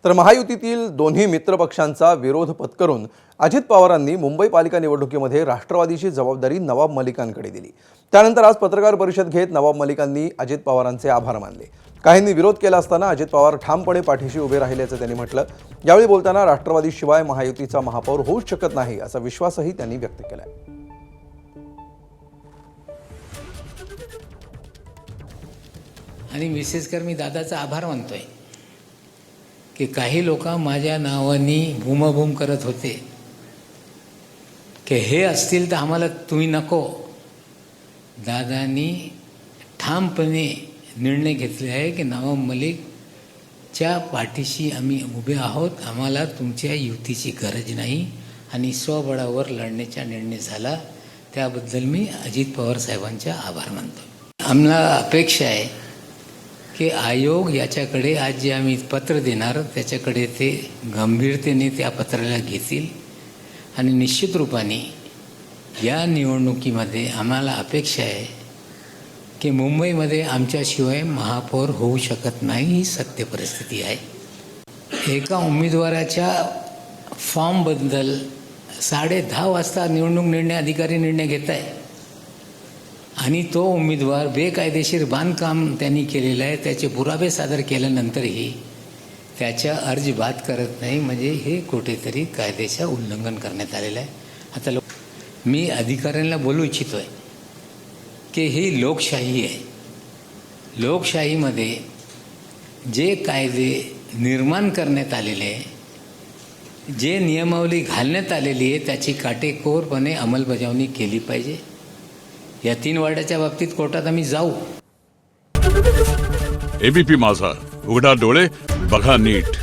तर महायुतीतील दोन्ही मित्रपक्षांचा विरोध पत्करून अजित पवारांनी मुंबई पालिका निवडणुकीमध्ये राष्ट्रवादीची जबाबदारी नवाब मलिकांकडे दिली। त्यानंतर आज पत्रकार परिषद घेत नवाब मलिकांनी अजित पवारांचे आभार मानले। काहींनी विरोध केला असताना अजित पवार ठामपणे पाठीशी उभे राहिल्याचं त्यांनी म्हटलं। यावेळी बोलताना राष्ट्रवादीशिवाय महायुतीचा महापौर होऊच शकत नाही असा विश्वासही त्यांनी व्यक्त केला। आणि विशेषकर मी दादाचा आभार मानतोय की काही लोक माझ्या नावानी भूमभूम करत होते की हे असतील तर आम्हाला तुम्ही नको। दादांनी ठामपणे निर्णय घेतले आहे की नवाब मलिकच्या पाठीशी आम्ही उभे आहोत, आम्हाला तुमच्या युतीची गरज नाही आणि स्वबळावर लढण्याचा निर्णय झाला। त्याबद्दल मी अजित पवार साहेबांचा आभार मानतो। आम्हाला अपेक्षा आहे की आयोग याच्याकडे आज जे आम्ही पत्र देणार त्याच्याकडे ते गंभीरतेने त्या पत्राला घेतील आणि निश्चित रूपाने या निवडणुकीमध्ये आम्हाला अपेक्षा आहे की मुंबईमध्ये आमच्याशिवाय महापौर होऊ शकत नाही, ही सत्य परिस्थिती आहे। एका उमेदवाराच्या फॉर्मबद्दल 10:30 वाजता निवडणूक निर्णय अधिकारी निर्णय घेत आहे आणि तो उमेदवार बेकायदेशीर बांधकाम त्यांनी केलेलं आहे, त्याचे पुरावे सादर केल्यानंतरही त्याच्या अर्ज बाद करत नाही, म्हणजे हे कुठेतरी कायद्याचं उल्लंघन करण्यात आलेलं आहे। आता मी अधिकाऱ्यांना बोलू इच्छितोय की ही लोकशाही आहे। लोकशाहीमध्ये जे कायदे निर्माण करण्यात आलेले आहे, जे नियमावली घालण्यात आलेली आहे, त्याची काटेकोरपणे अंमलबजावणी केली पाहिजे। या 3 वार्डाच्या बाबतीत कोर्टात आम्ही जाऊ। एबीपी माझा, उघडा डोळे बघा नीट।